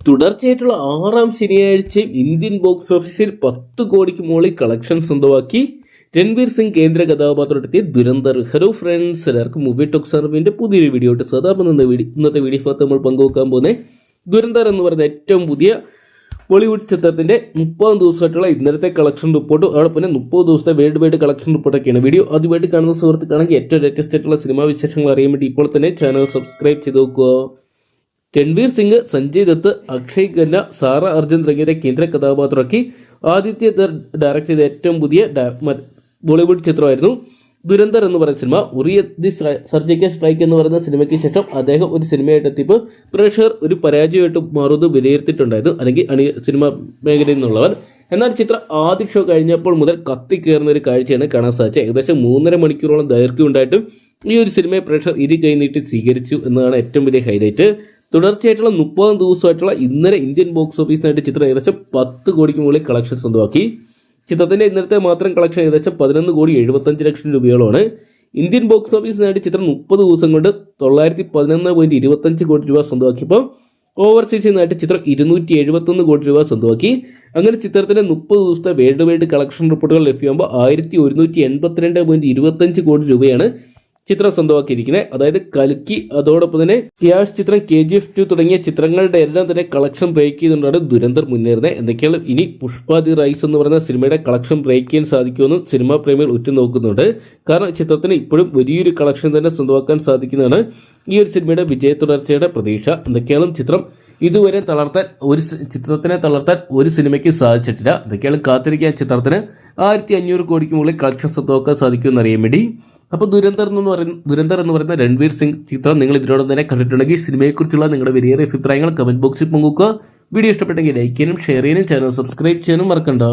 തുടർച്ചയായിട്ടുള്ള 6ാം ശനിയാഴ്ചയും Indian box ഓഫീസിൽ 10 കോടിക്ക് മുകളിൽ കളക്ഷൻ സ്വന്തമാക്കി രൺവീർ സിംഗ് കേന്ദ്ര കഥാപാത്രമെത്തിയ ദുരന്തർ. ഹലോ ഫ്രണ്ട്സ്, എല്ലാവർക്കും മൂവി ടോക്ക് സർവിന്റെ പുതിയൊരു വീഡിയോ ആയിട്ട് സാധാരണ ഇന്നത്തെ വീഡിയോ ഭാഗത്ത് നമ്മൾ പങ്കുവെക്കാൻ പോകുന്നത് ദുരന്തർ എന്ന് പറയുന്ന ഏറ്റവും പുതിയ ബോളിവുഡ് ചിത്രത്തിന്റെ 30 ദിവസമായിട്ടുള്ള ഇന്നലത്തെ കളക്ഷൻ റിപ്പോർട്ടും അവിടെ പിന്നെ 30 ദിവസത്തെ വേൾഡ് വൈഡ് കളക്ഷൻ റിപ്പോർട്ടൊക്കെയാണ്. വീഡിയോ ആദ്യമായിട്ട് കാണുന്ന സുഹൃത്തുക്കാണെങ്കിൽ ഏറ്റവും ലേറ്റസ്റ്റ് ആയിട്ടുള്ള സിനിമാ വിശേഷങ്ങൾ അറിയാൻ വേണ്ടി ഇപ്പോൾ തന്നെ ചാനൽ സബ്സ്ക്രൈബ് ചെയ്ത് നോക്കുക. രൺവീർ സിംഗ്, സഞ്ജയ് ദത്ത്, അക്ഷയ് ഖന്ന, സാറ അർജുൻ തുടങ്ങിയ കേന്ദ്ര കഥാപാത്രമാക്കി ആദിത്യ ഡയറക്ട് ചെയ്ത ഏറ്റവും പുതിയ ബോളിവുഡ് ചിത്രമായിരുന്നു ദുരന്തർ എന്ന് പറയുന്ന cinema. Uri the surgical strike എന്ന് പറയുന്ന സിനിമയ്ക്ക് ശേഷം അദ്ദേഹം ഒരു സിനിമയായിട്ട് എത്തിയപ്പോൾ പ്രേക്ഷകർ ഒരു പരാജയമായിട്ട് മാറുന്നത് വിലയിരുത്തിയിട്ടുണ്ടായിരുന്നു, അല്ലെങ്കിൽ സിനിമ മേഖലയിൽ നിന്നുള്ളവർ. എന്നാൽ ചിത്രം ആദ്യ ഷോ കഴിഞ്ഞപ്പോൾ മുതൽ കത്തിക്കയറുന്ന ഒരു കാഴ്ചയാണ് കാണാൻ സാധിച്ചത്. ഏകദേശം 3.5 മണിക്കൂറോളം ദൈർഘ്യം ഉണ്ടായിട്ടും ഈ ഒരു സിനിമയെ പ്രേക്ഷകർ ഇരു കൈ നീട്ടി സ്വീകരിച്ചു എന്നതാണ് ഏറ്റവും വലിയ ഹൈലൈറ്റ്. തുടർച്ചയായിട്ടുള്ള 30 ദിവസമായിട്ടുള്ള ഇന്നലെ ഇന്ത്യൻ ബോക്സ് ഓഫീസിനായിട്ട് ചിത്രം ഏകദേശം 10 കോടിക്ക് മുകളിൽ കളക്ഷൻ സ്വന്തമാക്കി. ചിത്രത്തിന്റെ ഇന്നലത്തെ മാത്രം കളക്ഷൻ ഏകദേശം 11,75,00,000 രൂപയോളമാണ്. ഇന്ത്യൻ ബോക്സ് ഓഫീസിനായിട്ട് ചിത്രം 30 ദിവസം കൊണ്ട് 911.25 കോടി രൂപ സ്വന്തമാക്കിയപ്പോൾ ഓവർസീസിൽ നിന്നായിട്ട് ചിത്രം 271 കോടി രൂപ സ്വന്തമാക്കി. അങ്ങനെ ചിത്രത്തിന്റെ 30 ദിവസത്തെ വേൾഡ് വൈഡ് കളക്ഷൻ റിപ്പോർട്ടുകൾ ലഭ്യമാകുമ്പോൾ 1182.25 കോടി രൂപയാണ് ചിത്രം സ്വന്തമാക്കിയിരിക്കുന്നത്. അതായത് കൽക്കി, അതോടൊപ്പം തന്നെ യാഷ് ചിത്രം, KGF 2 തുടങ്ങിയ ചിത്രങ്ങളുടെ എല്ലാം തന്നെ കളക്ഷൻ ബ്രേക്ക് ചെയ്തുകൊണ്ടാണ് ദുരന്തർ മുന്നേറുന്നത്. എന്തൊക്കെയാണ് ഇനി പുഷ്പ ദി റൈസ് എന്ന് പറയുന്ന സിനിമയുടെ കളക്ഷൻ ബ്രേക്ക് ചെയ്യാൻ സാധിക്കുമെന്ന് സിനിമാ പ്രേമികൾ ഉറ്റുനോക്കുന്നുണ്ട്. കാരണം ചിത്രത്തിന് ഇപ്പോഴും വലിയൊരു കളക്ഷൻ തന്നെ സ്വന്തമാക്കാൻ സാധിക്കുന്നതാണ് ഈ ഒരു സിനിമയുടെ വിജയ തുടർച്ചയുടെ പ്രതീക്ഷ. എന്തൊക്കെയാണ് ചിത്രം ഇതുവരെ ചിത്രത്തിനെ തളർത്താൻ ഒരു സിനിമയ്ക്ക് സാധിച്ചിട്ടില്ല. എന്തൊക്കെയാണ് കാത്തിരിക്കാൻ ചിത്രത്തിന് 1500 കോടിക്ക് മുകളിൽ കളക്ഷൻ സ്വന്തമാക്കാൻ സാധിക്കുമെന്ന് അറിയാൻ വേണ്ടി. അപ്പോൾ ദുരന്തർ എന്ന് പറയുന്ന രൺവീർ സിംഗ് ചിത്രം നിങ്ങൾ ഇതിനോടൊപ്പം തന്നെ കണ്ടിട്ടുണ്ടെങ്കിൽ സിനിമയെക്കുറിച്ചുള്ള നിങ്ങളുടെ വലിയ അഭിപ്രായങ്ങൾ കമന്റ് ബോക്സിൽ പങ്കുവെക്കുക. വീഡിയോ ഇഷ്ടപ്പെട്ടെങ്കിൽ ലൈക്ക് ചെയ്യാനും ഷെയർ ചെയ്യാനും ചാനൽ സബ്സ്ക്രൈബ് ചെയ്യാനും മറക്കണ്ട.